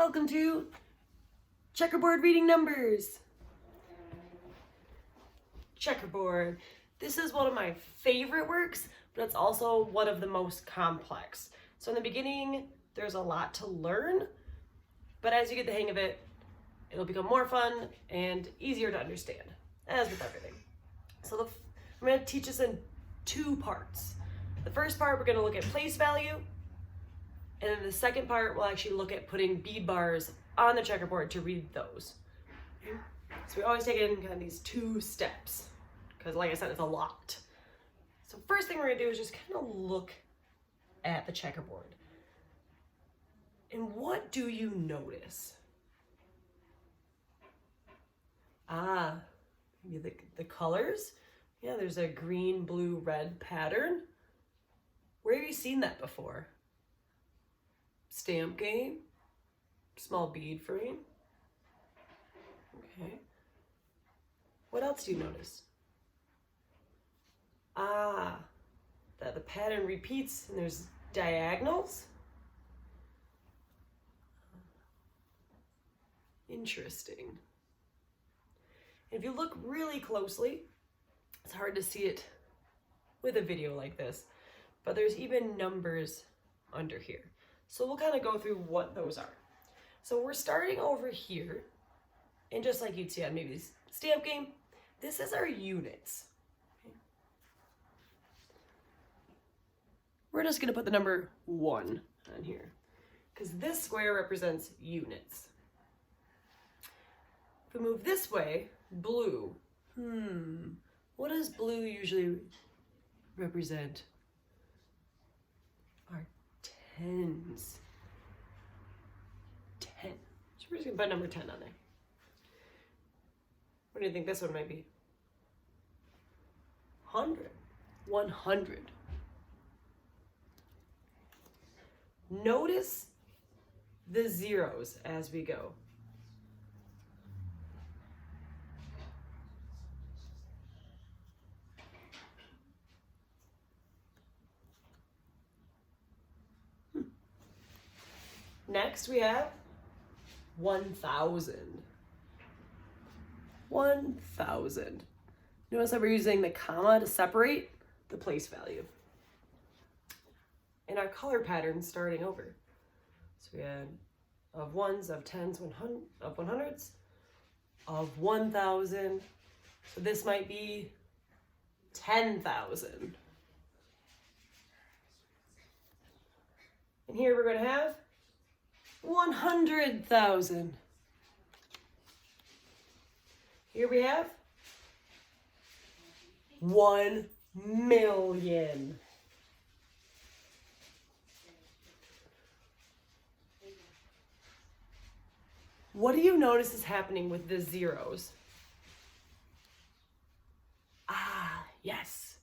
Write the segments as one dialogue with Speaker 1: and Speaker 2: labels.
Speaker 1: Welcome to Checkerboard reading numbers. Checkerboard. This is one of my favorite works, but it's also one of the most complex. So in the beginning, there's a lot to learn, but as you get the hang of it, it'll become more fun and easier to understand, as with everything. So I'm going to teach this in two parts. The first part, we're going to look at place value, and then the second part, we'll actually look at putting bead bars on the checkerboard to read those. So we always take it in kind of these two steps, because like I said, it's a lot. So first thing we're going to do is just kind of look at the checkerboard. And what do you notice? Maybe the colors. Yeah, there's a green, blue, red pattern. Where have you seen that before? Stamp game, small bead frame. Okay. What else do you notice? That the pattern repeats and there's diagonals. Interesting. If you look really closely, it's hard to see it with a video like this, but there's even numbers under here. So we'll kind of go through what those are. So we're starting over here, and just like you'd see on maybe stamp game, this is our units. Okay. We're just gonna put the number 1 on here, because this square represents units. If we move this way, blue. What does blue usually represent? Our tens. 10. So we're just gonna put number 10 on there. What do you think this one might be? 100. 100. Notice the zeros as we go. Next we have 1,000. 1,000. Notice that we're using the comma to separate the place value. And our color pattern starting over. So we had of ones, of tens, of 100s, of 1,000. So this might be 10,000. And here we're going to have 100,000. Here we have 1 million. What do you notice is happening with the zeros? Yes.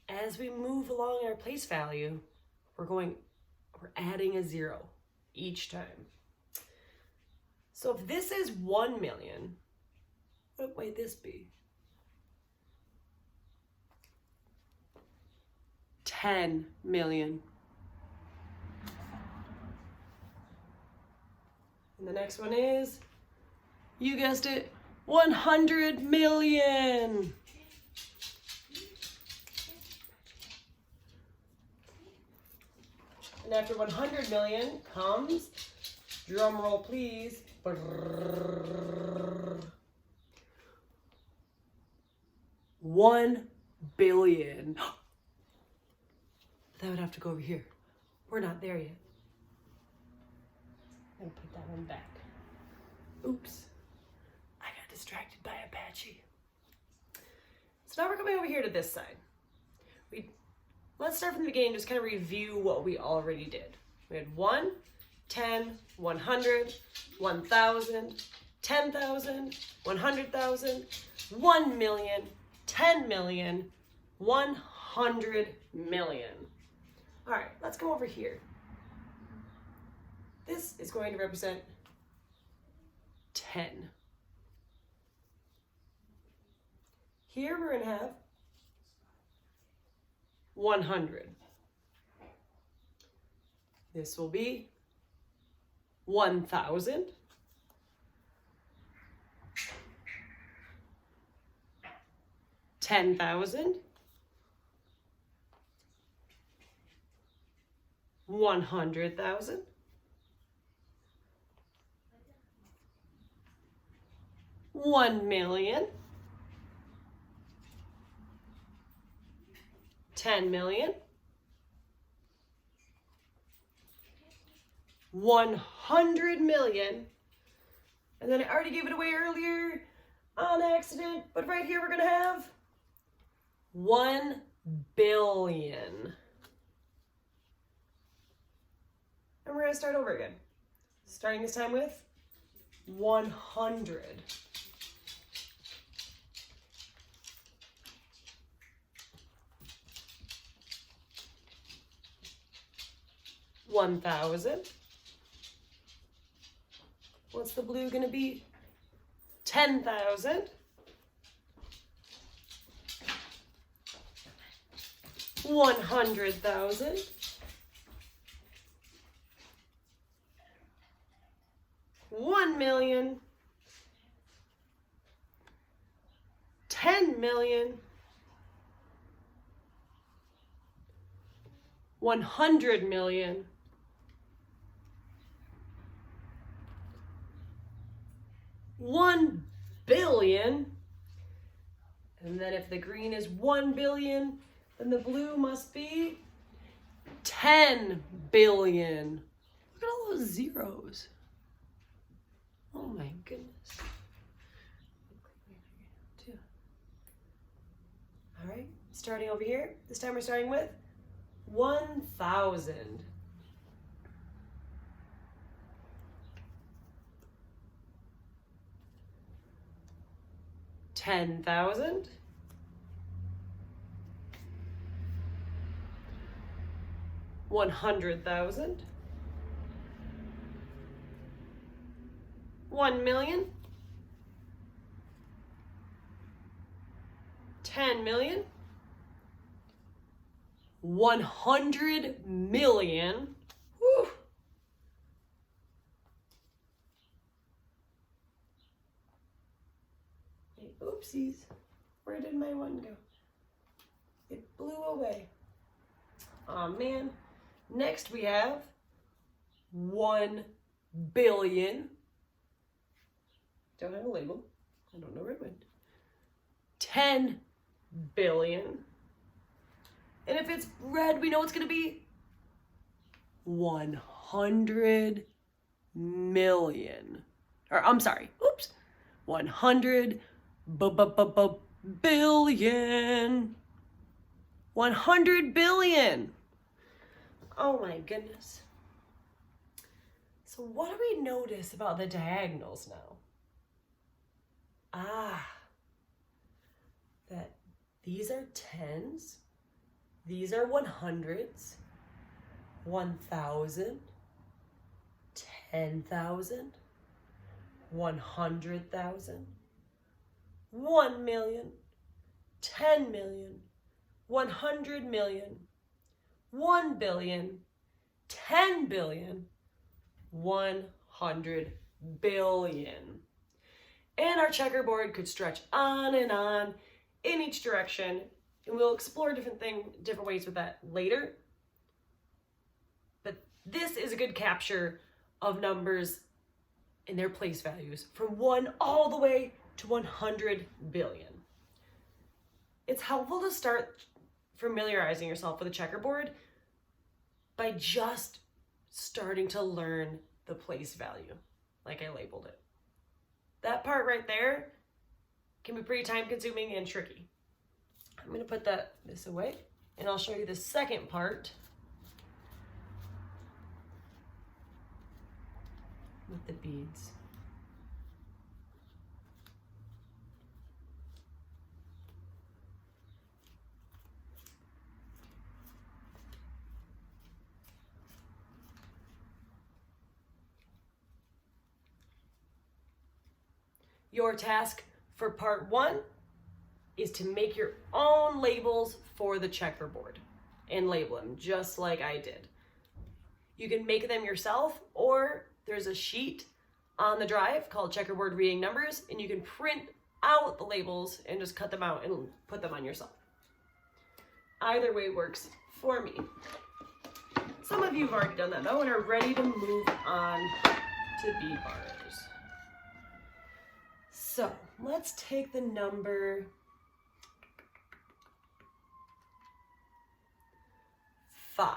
Speaker 1: As we move along our place value, we're adding a 0 each time. So if this is 1 million, what might this be? 10 million. And the next one is, you guessed it, 100 million. And after 100 million comes, drum roll please, 1 billion. That would have to go over here. We're not there yet. I'm gonna put that one back. Oops. I got distracted by Apache. So now we're coming over here to this side. Let's start from the beginning, just kind of review what we already did. We had 1, 10, 100, 1,000, 10,000, 100,000, 1 million, 10 million, 100 million. All right, let's go over here. This is going to represent 10. Here we're going to have 100. This will be 1,000. 10,000. 100,000. 1,000,000. 10,000,000. 100,000,000. And then I already gave it away earlier on accident, but right here we're gonna have 1,000,000,000. And we're gonna start over again. Starting this time with 100. 1,000. What's the blue gonna be? 10,000. 100,000. 1,000,000. 10,000,000. 100,000,000. 1,000,000,000. And then if the green is 1,000,000,000, then the blue must be 10,000,000,000. Look at all those zeros. Oh my goodness. All right, starting over here. This time we're starting with 1,000. 10,000. 100,000. 1,000,000. 10,000,000. 100,000,000. Woo. Oopsies. Where did my one go? It blew away. Oh man. Next we have 1,000,000,000. Don't have a label. I don't know where it went. 10,000,000,000. And if it's red, we know it's going to be 100,000,000. Or I'm sorry. Oops. 100 billion. 100 billion. Oh my goodness. So what do we notice about the diagonals now? That these are tens, these are 100s, 1,000, 10,000, 100,000, 1,000,000, 10,000,000, 100,000,000, 1,000,000,000, 10,000,000,000, 100 billion. And our checkerboard could stretch on and on in each direction, and we'll explore different ways with that later. But this is a good capture of numbers and their place values from 1 all the way to 100 billion. It's helpful to start familiarizing yourself with a checkerboard by just starting to learn the place value, like I labeled it. That part right there can be pretty time consuming and tricky. I'm going to put this away, and I'll show you the second part with the beads. Your task for part 1 is to make your own labels for the checkerboard and label them just like I did. You can make them yourself, or there's a sheet on the drive called Checkerboard Reading Numbers, and you can print out the labels and just cut them out and put them on yourself. Either way works for me. Some of you have already done that though and are ready to move on to B-bars. So let's take the number 5.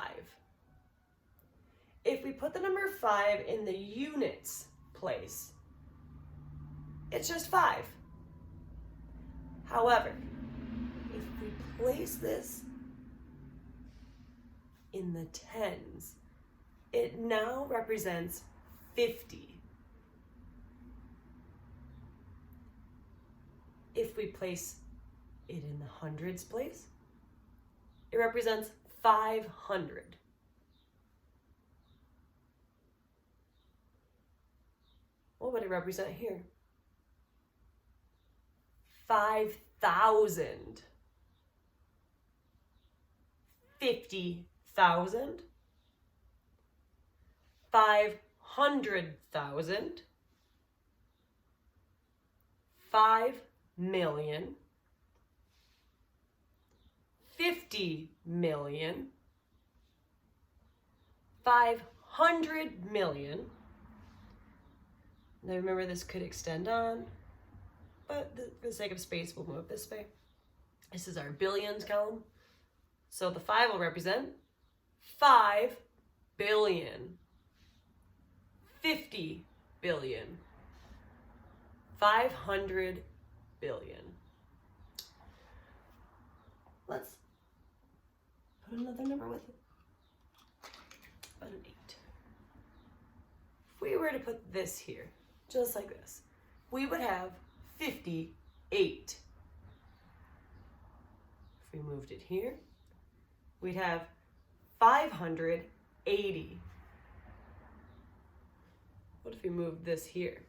Speaker 1: If we put the number 5 in the units place, it's just 5. However, if we place this in the tens, it now represents 50. If we place it in the hundreds place, it represents 500. What would it represent here? 5,000. 50,000. 500,000. 5 million. 50 million. 500 million. Now remember, this could extend on, but for the sake of space, we'll move this way. This is our billions column. So the 5 will represent 5 billion, 50 billion, 500 billion. Let's put another number with it. About an 8. If we were to put this here, just like this, we would have 58. If we moved it here, we'd have 580. What if we moved this here?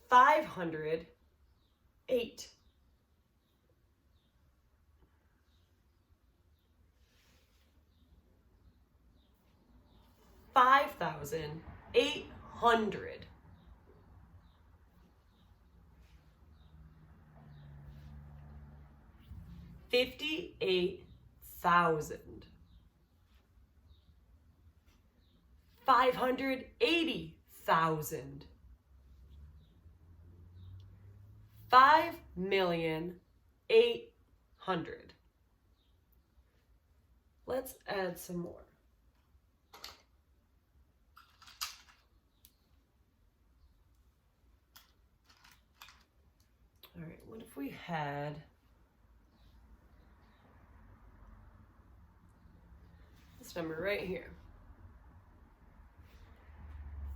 Speaker 1: 508. $5,800. $58,000. $580,000. 5,800,000. Let's add some more. All right, what if we had this number right here?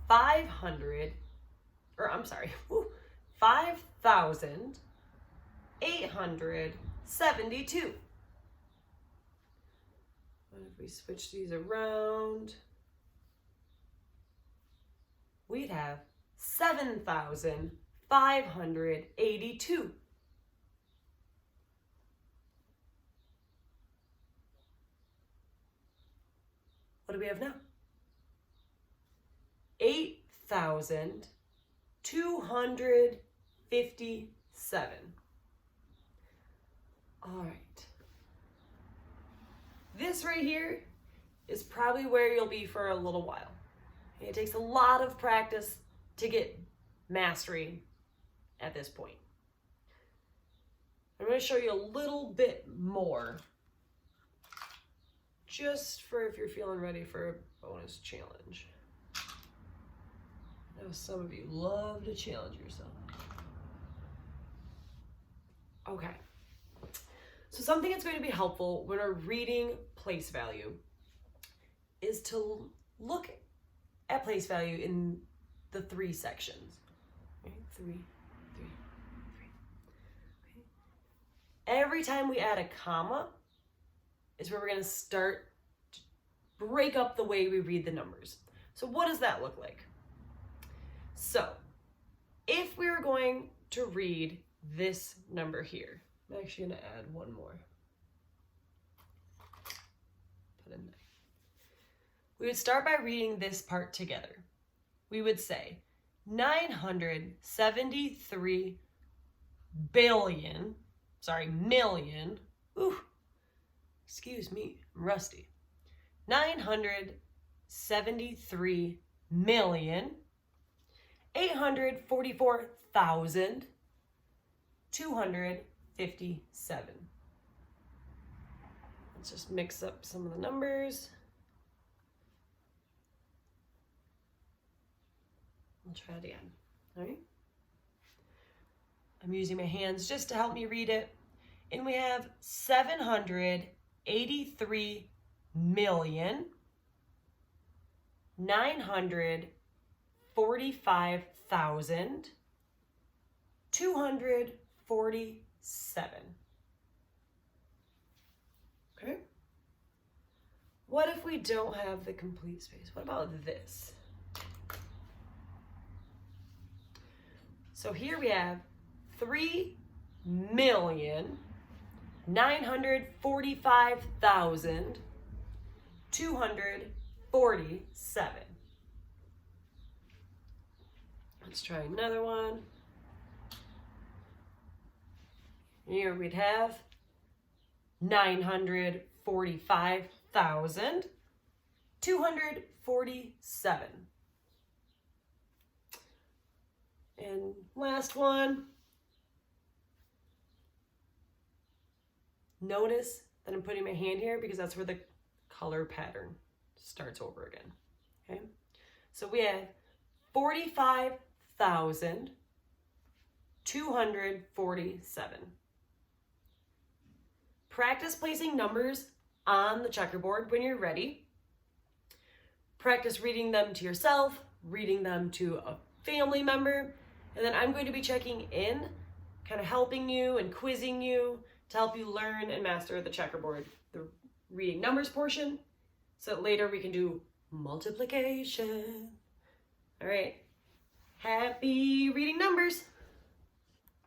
Speaker 1: 5,872. What if we switch these around? We'd have 7,582. What do we have now? 8,257. All right. This right here is probably where you'll be for a little while. It takes a lot of practice to get mastery at this point. I'm going to show you a little bit more, just for if you're feeling ready for a bonus challenge. I know some of you love to challenge yourself. Okay. So something that's going to be helpful when we're reading place value is to look at place value in the 3 sections. Okay? 3, 3, 3. Okay. Every time we add a comma is where we're going to start to break up the way we read the numbers. So what does that look like? So if we were going to read this number here, I'm actually going to add one more. Put a 9. we would start by reading this part together. We would say 973 million, excuse me, I'm rusty. 973,844,257. Let's just mix up some of the numbers. I'll try it again. All right. I'm using my hands just to help me read it. And we have 783,945,247. Okay. What if we don't have the complete space? What about this? So here we have 3,945,247. Let's try another one. Here we'd have 945,247. And last one. Notice that I'm putting my hand here because that's where the color pattern starts over again. Okay? So we have 45,247. Practice placing numbers on the checkerboard when you're ready. Practice reading them to yourself, reading them to a family member, and then I'm going to be checking in, kind of helping you and quizzing you to help you learn and master the checkerboard, the reading numbers portion, so that later we can do multiplication. All right, happy reading numbers.